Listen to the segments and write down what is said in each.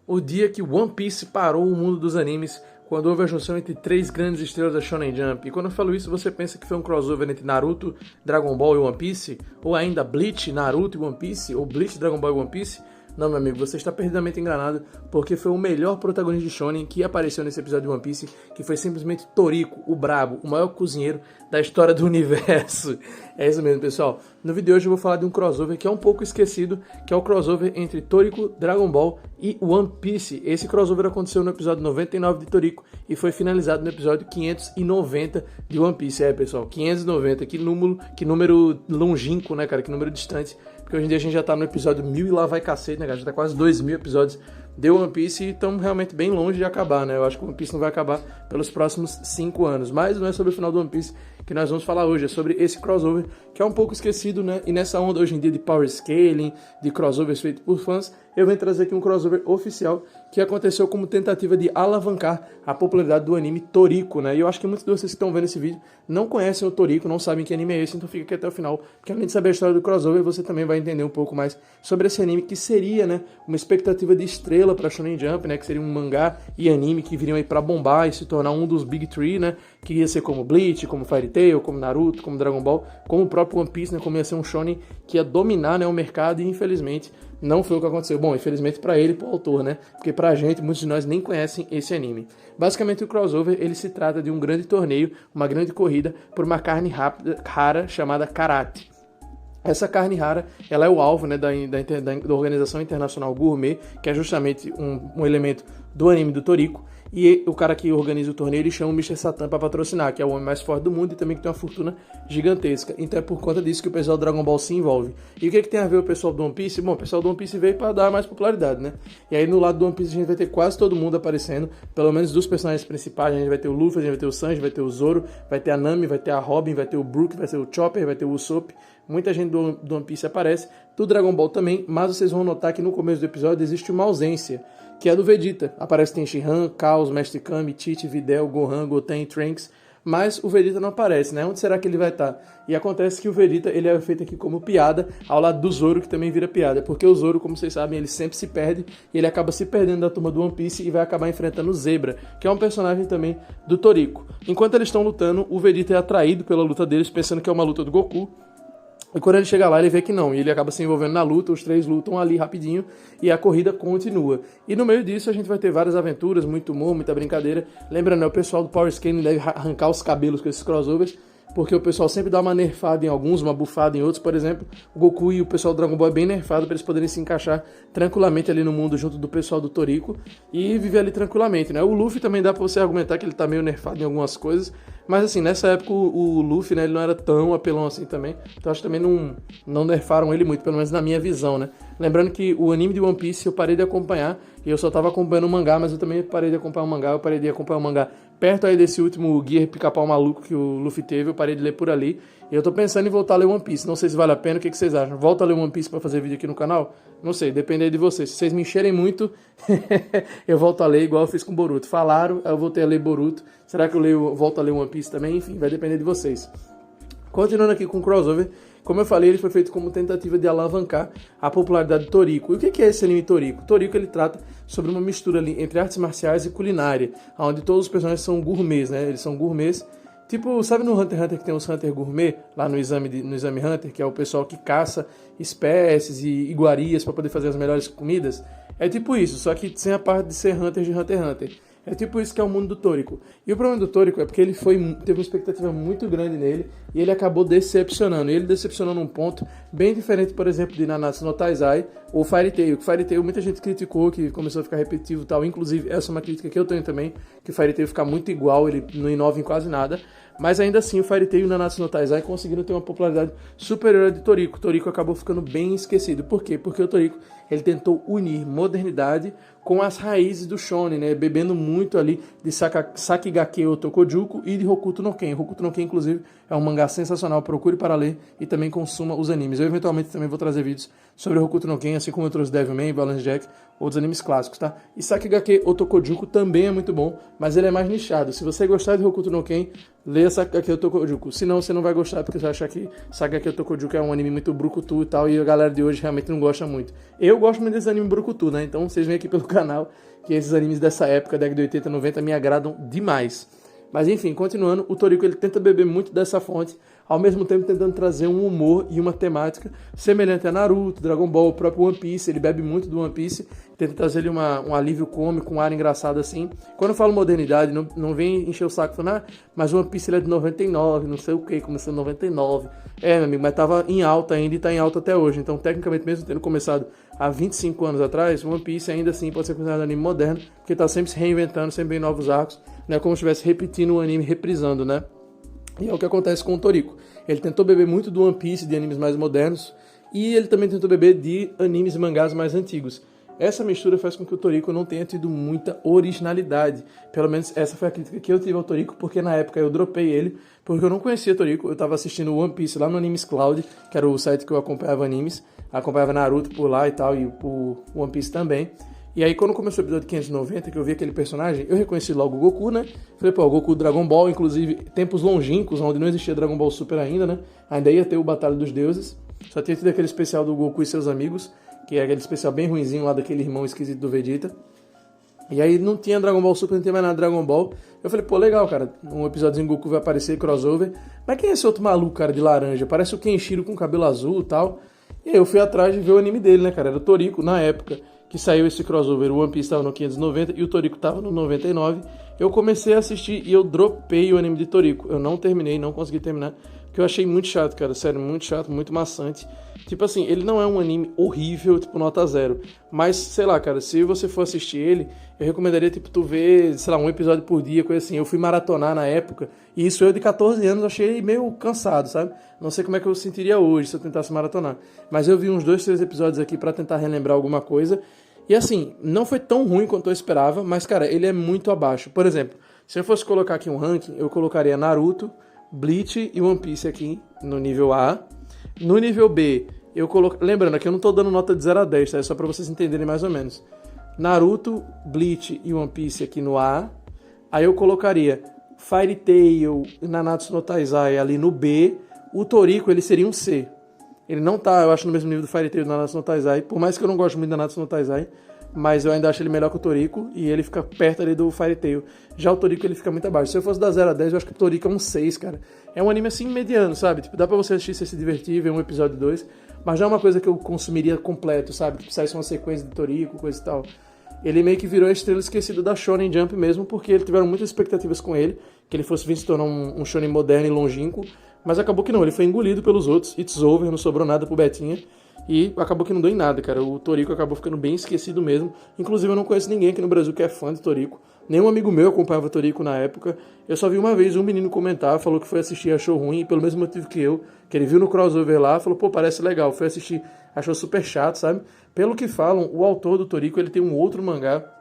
o dia que One Piece parou o mundo dos animes, quando houve a junção entre três grandes estrelas da Shonen Jump. E quando eu falo isso, você pensa que foi um crossover entre Naruto, Dragon Ball e One Piece? Ou ainda Bleach, Naruto e One Piece? Ou Bleach, Dragon Ball e One Piece? Não, meu amigo, você está perdidamente enganado, porque foi o melhor protagonista de Shonen que apareceu nesse episódio de One Piece, que foi simplesmente Toriko, o brabo, o maior cozinheiro da história do universo. É isso mesmo, pessoal. No vídeo de hoje eu vou falar de um crossover que é um pouco esquecido, que é o crossover entre Toriko, Dragon Ball e One Piece. Esse crossover aconteceu no episódio 99 de Toriko e foi finalizado no episódio 590 de One Piece. É, pessoal, 590, que número longínquo, né, cara, que número distante. Porque hoje em dia a gente já tá no episódio 1000 e lá vai cacete, né, cara? Já tá quase 2000 episódios de One Piece e estamos realmente bem longe de acabar, né? Eu acho que o One Piece não vai acabar pelos próximos 5 anos. Mas não é sobre o final do One Piece que nós vamos falar hoje, é sobre esse crossover que é um pouco esquecido, né? E nessa onda hoje em dia de power scaling, de crossovers feitos por fãs, eu venho trazer aqui um crossover oficial que aconteceu como tentativa de alavancar a popularidade do anime Toriko, né? E eu acho que muitos de vocês que estão vendo esse vídeo não conhecem o Toriko, não sabem que anime é esse, então fica aqui até o final, porque além de saber a história do crossover, você também vai entender um pouco mais sobre esse anime, que seria, né, uma expectativa de estrela para Shonen Jump, né, que seria um mangá e anime que viriam aí para bombar e se tornar um dos Big Three, né, que ia ser como Bleach, como Fairy Tail, como Naruto, como Dragon Ball, como o próprio One Piece, né, como ia ser um shonen que ia dominar, né, o mercado, e infelizmente não foi o que aconteceu. Bom, infelizmente pra ele e pro autor, né? Porque pra gente, muitos de nós nem conhecem esse anime. Basicamente, o crossover, ele se trata de um grande torneio, uma grande corrida por uma carne rara chamada Karate. Essa carne rara, ela é o alvo, né, da Organização Internacional Gourmet, que é justamente um elemento do anime do Toriko. E o cara que organiza o torneio, ele chama o Mr. Satan para patrocinar, que é o homem mais forte do mundo e também que tem uma fortuna gigantesca. Então é por conta disso que o pessoal do Dragon Ball se envolve. E o que tem a ver o pessoal do One Piece? Bom, o pessoal do One Piece veio para dar mais popularidade, né? E aí no lado do One Piece a gente vai ter quase todo mundo aparecendo, pelo menos dos personagens principais. A gente vai ter o Luffy, a gente vai ter o Sanji, vai ter o Zoro, vai ter a Nami, vai ter a Robin, vai ter o Brook, vai ter o Chopper, vai ter o Usopp. Muita gente do One Piece aparece, do Dragon Ball também, mas vocês vão notar que no começo do episódio existe uma ausência, que é do Vegeta. Aparece tem Shenron, Chaos, Mestre Kami, Tite, Videl, Gohan, Goten, Trunks, mas o Vegeta não aparece, né? Onde será que ele vai estar? E acontece que o Vegeta, ele é feito aqui como piada, ao lado do Zoro, que também vira piada, porque o Zoro, como vocês sabem, ele sempre se perde, e ele acaba se perdendo da turma do One Piece e vai acabar enfrentando o Zebra, que é um personagem também do Toriko. Enquanto eles estão lutando, o Vegeta é atraído pela luta deles, pensando que é uma luta do Goku. E quando ele chega lá, ele vê que não, e ele acaba se envolvendo na luta, os três lutam ali rapidinho, e a corrida continua. E no meio disso a gente vai ter várias aventuras, muito humor, muita brincadeira. Lembrando, né, o pessoal do Power Scaling deve arrancar os cabelos com esses crossovers, porque o pessoal sempre dá uma nerfada em alguns, uma bufada em outros. Por exemplo, o Goku e o pessoal do Dragon Ball é bem nerfado para eles poderem se encaixar tranquilamente ali no mundo junto do pessoal do Toriko e viver ali tranquilamente, né? O Luffy também dá para você argumentar que ele tá meio nerfado em algumas coisas, mas assim, nessa época o Luffy, né, ele não era tão apelão assim também, então acho que também não nerfaram ele muito, pelo menos na minha visão, né? Lembrando que o anime de One Piece eu parei de acompanhar, e eu só tava acompanhando o mangá, mas eu também parei de acompanhar o mangá, eu parei de acompanhar o mangá perto aí desse último Gear Pica-Pau maluco que o Luffy teve, eu parei de ler por ali, e eu tô pensando em voltar a ler One Piece, não sei se vale a pena, o que vocês acham? Volta a ler One Piece pra fazer vídeo aqui no canal? Não sei, depende aí de vocês, se vocês me encherem muito, eu volto a ler igual eu fiz com Boruto, falaram, eu voltei a ler Boruto, será que eu volto a ler One Piece também? Enfim, vai depender de vocês. Continuando aqui com o crossover, como eu falei, ele foi feito como tentativa de alavancar a popularidade do Toriko. E o que é esse anime Toriko? Toriko, ele trata sobre uma mistura ali entre artes marciais e culinária, onde todos os personagens são gourmets, né? Eles são gourmets. Tipo, sabe no Hunter x Hunter que tem os Hunter Gourmet, lá no Exame Hunter, que é o pessoal que caça espécies e iguarias para poder fazer as melhores comidas? É tipo isso, só que sem a parte de ser Hunter de Hunter x Hunter. É tipo isso que é o mundo do Toriko. E o problema do Toriko é porque ele teve uma expectativa muito grande nele e ele acabou decepcionando. E ele decepcionou num ponto bem diferente, por exemplo, de Nanatsu no Taizai ou Fairy Tail. Que Fairy Tail muita gente criticou, que começou a ficar repetitivo e tal. Inclusive, essa é uma crítica que eu tenho também, que o Fairy Tail fica muito igual, ele não inova em quase nada. Mas ainda assim, o Fairy Tail e o Nanatsu no Taizai conseguiram ter uma popularidade superior à de Toriko. O Toriko acabou ficando bem esquecido. Por quê? Porque o Toriko, ele tentou unir modernidade com as raízes do shonen, né? Bebendo muito ali de Sakigake ou Tokojuku e de Hokuto no Ken. Hokuto no Ken, inclusive, é um mangá sensacional. Procure para ler e também consuma os animes. Eu, eventualmente, também vou trazer vídeos sobre Hokuto no Ken, assim como eu trouxe Devilman, Balance Jack, outros animes clássicos, tá? E Sakigake ou Tokojuku também é muito bom, mas ele é mais nichado. Se você gostar de Hokuto no Ken, leia Sakageki no Tokujuku. Senão você não vai gostar, porque você vai achar que Sakageki no Tokujuku é um anime muito brucutu e tal, e a galera de hoje realmente não gosta muito. Eu gosto muito desse anime brucutu, né? Então vocês vêm aqui pelo canal, que esses animes dessa época, década de 80, 90, me agradam demais. Mas enfim, continuando, o Toriko ele tenta beber muito dessa fonte, ao mesmo tempo tentando trazer um humor e uma temática semelhante a Naruto, Dragon Ball, o próprio One Piece. Ele bebe muito do One Piece, tenta trazer ele um alívio cômico, um ar engraçado assim. Quando eu falo modernidade, não vem encher o saco falando, mas o One Piece ele é de 99, não sei o que, começou em 99. Meu amigo, mas tava em alta ainda e tá em alta até hoje. Então, tecnicamente, mesmo tendo começado há 25 anos atrás, o One Piece ainda assim pode ser considerado um anime moderno, porque tá sempre se reinventando, sempre em novos arcos, né? Como se estivesse repetindo o anime, reprisando, né? E é o que acontece com o Toriko. Ele tentou beber muito do One Piece, de animes mais modernos, e ele também tentou beber de animes e mangás mais antigos. Essa mistura faz com que o Toriko não tenha tido muita originalidade. Pelo menos essa foi a crítica que eu tive ao Toriko, porque na época eu dropei ele, porque eu não conhecia Toriko. Eu estava assistindo o One Piece lá no Animes Cloud, que era o site que eu acompanhava animes, acompanhava Naruto por lá e tal, e o One Piece também. E aí, quando começou o episódio 590, que eu vi aquele personagem, eu reconheci logo o Goku, né? Falei, pô, o Goku do Dragon Ball, inclusive, tempos longínquos, onde não existia Dragon Ball Super ainda, né? Ainda ia ter o Batalha dos Deuses. Só tinha tido aquele especial do Goku e seus amigos, que é aquele especial bem ruinzinho lá daquele irmão esquisito do Vegeta. E aí não tinha Dragon Ball Super, não tinha mais nada de Dragon Ball. Eu falei, pô, legal, cara, um episódiozinho do Goku vai aparecer, crossover. Mas quem é esse outro maluco, cara, de laranja? Parece o Kenshiro com cabelo azul e tal. E aí eu fui atrás de ver o anime dele, né, cara? Era o Toriko, na época que saiu esse crossover, o One Piece estava no 590 e o Toriko estava no 99. Eu comecei a assistir e eu dropei o anime de Toriko. Eu não terminei, não consegui terminar, porque eu achei muito chato, cara, sério, muito chato, muito maçante. Tipo assim, ele não é um anime horrível, tipo nota 0, mas, sei lá, cara, se você for assistir ele, eu recomendaria, tipo, tu ver, sei lá, um episódio por dia, coisa assim. Eu fui maratonar na época, e isso eu de 14 anos achei meio cansado, sabe? Não sei como é que eu sentiria hoje se eu tentasse maratonar. Mas eu vi uns 2, 3 episódios aqui pra tentar relembrar alguma coisa. E assim, não foi tão ruim quanto eu esperava, mas, cara, ele é muito abaixo. Por exemplo, se eu fosse colocar aqui um ranking, eu colocaria Naruto, Bleach e One Piece aqui no nível A. No nível B, lembrando, aqui eu não tô dando nota de 0 a 10, tá? É só pra vocês entenderem mais ou menos. Naruto, Bleach e One Piece aqui no A. Aí eu colocaria Fairy Tail e Nanatsu no Taizai ali no B. O Toriko, ele seria um C. Ele não tá, eu acho, no mesmo nível do Fairy Tail do Nanatsu no Taizai. Por mais que eu não goste muito do Nanatsu no Taizai, mas eu ainda acho ele melhor que o Toriko, e ele fica perto ali do Fairy Tail. Já o Toriko, ele fica muito abaixo. Se eu fosse dar 0 a 10, eu acho que o Toriko é um 6, cara. É um anime assim mediano, sabe? Tipo, dá pra você assistir, se divertir, ver um episódio 2, mas já é uma coisa que eu consumiria completo, sabe? Tipo, saísse uma sequência de Toriko, coisa e tal. Ele meio que virou a estrela esquecida da Shonen Jump mesmo, porque eles tiveram muitas expectativas com ele, que ele fosse vir se tornar um Shonen moderno e longínquo, mas acabou que não, ele foi engolido pelos outros, it's over, não sobrou nada pro Betinha, e acabou que não deu em nada, cara. O Toriko acabou ficando bem esquecido mesmo. Inclusive, eu não conheço ninguém aqui no Brasil que é fã de Toriko. Nenhum amigo meu acompanhava Toriko na época. Eu só vi uma vez um menino comentar, falou que foi assistir e achou ruim, pelo mesmo motivo que eu, que ele viu no crossover lá, falou, pô, parece legal. Foi assistir, achou super chato, sabe? Pelo que falam, o autor do Toriko, ele tem um outro mangá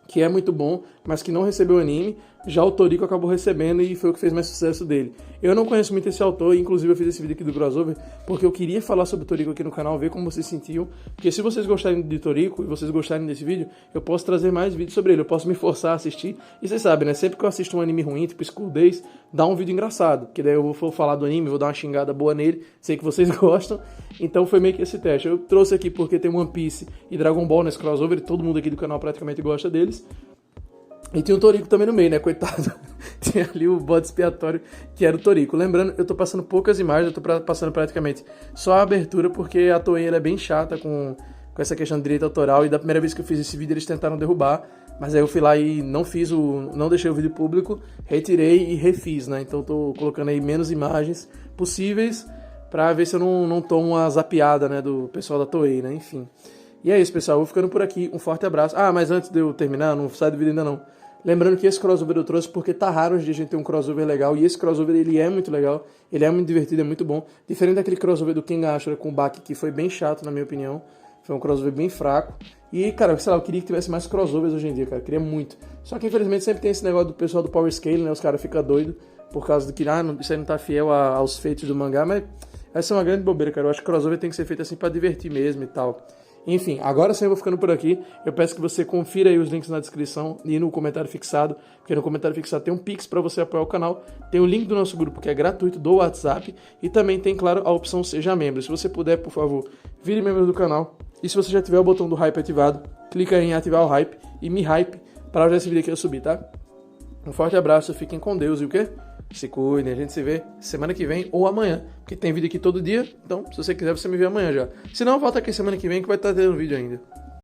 que é muito bom, mas que não recebeu anime. Já o Toriko acabou recebendo e foi o que fez mais sucesso dele. Eu não conheço muito esse autor, inclusive eu fiz esse vídeo aqui do crossover porque eu queria falar sobre o Toriko aqui no canal, ver como vocês sentiam, porque se vocês gostarem de Toriko e vocês gostarem desse vídeo, eu posso trazer mais vídeos sobre ele, eu posso me forçar a assistir, e vocês sabem, né, sempre que eu assisto um anime ruim, tipo School Days, dá um vídeo engraçado, que daí eu vou falar do anime, vou dar uma xingada boa nele, sei que vocês gostam, então foi meio que esse teste. Eu trouxe aqui porque tem One Piece e Dragon Ball nesse crossover, e todo mundo aqui do canal praticamente gosta deles. E tem o Toriko também no meio, né? Coitado. Tem ali o bode expiatório, que era o Toriko. Lembrando, eu tô passando poucas imagens, eu tô passando praticamente só a abertura, porque a Toei ela é bem chata com essa questão de direito autoral. E da primeira vez que eu fiz esse vídeo, eles tentaram derrubar. Mas aí eu fui lá e não deixei o vídeo público, retirei e refiz, né? Então eu tô colocando aí menos imagens possíveis pra ver se eu não tomo uma zapiada, né? Do pessoal da Toei, né? Enfim. E é isso, pessoal. Eu vou ficando por aqui. Um forte abraço. Ah, mas antes de eu terminar, não sai do vídeo ainda não. Lembrando que esse crossover eu trouxe porque tá raro hoje a gente ter um crossover legal. E esse crossover, ele é muito legal. Ele é muito divertido, é muito bom. Diferente daquele crossover do Ken Ashura com o Baki, que foi bem chato, na minha opinião. Foi um crossover bem fraco. E, cara, sei lá, eu queria que tivesse mais crossovers hoje em dia, cara. Eu queria muito. Só que, infelizmente, sempre tem esse negócio do pessoal do Power Scale, né? Os caras ficam doidos por causa do que, isso aí não tá fiel aos feitos do mangá. Mas essa é uma grande bobeira, cara. Eu acho que crossover tem que ser feito assim pra divertir mesmo e tal. Enfim, agora sim eu vou ficando por aqui. Eu peço que você confira aí os links na descrição e no comentário fixado, porque no comentário fixado tem um Pix para você apoiar o canal, tem o link do nosso grupo que é gratuito do WhatsApp e também tem, claro, a opção Seja Membro. Se você puder, por favor, vire membro do canal. E se você já tiver o botão do hype ativado, clica em ativar o hype e me hype para ajudar esse vídeo aqui a subir, tá? Um forte abraço, fiquem com Deus e o quê? Se cuidem, a gente se vê semana que vem ou amanhã, porque tem vídeo aqui todo dia, então se você quiser você me vê amanhã já. Se não, volta aqui semana que vem que vai estar tendo vídeo ainda.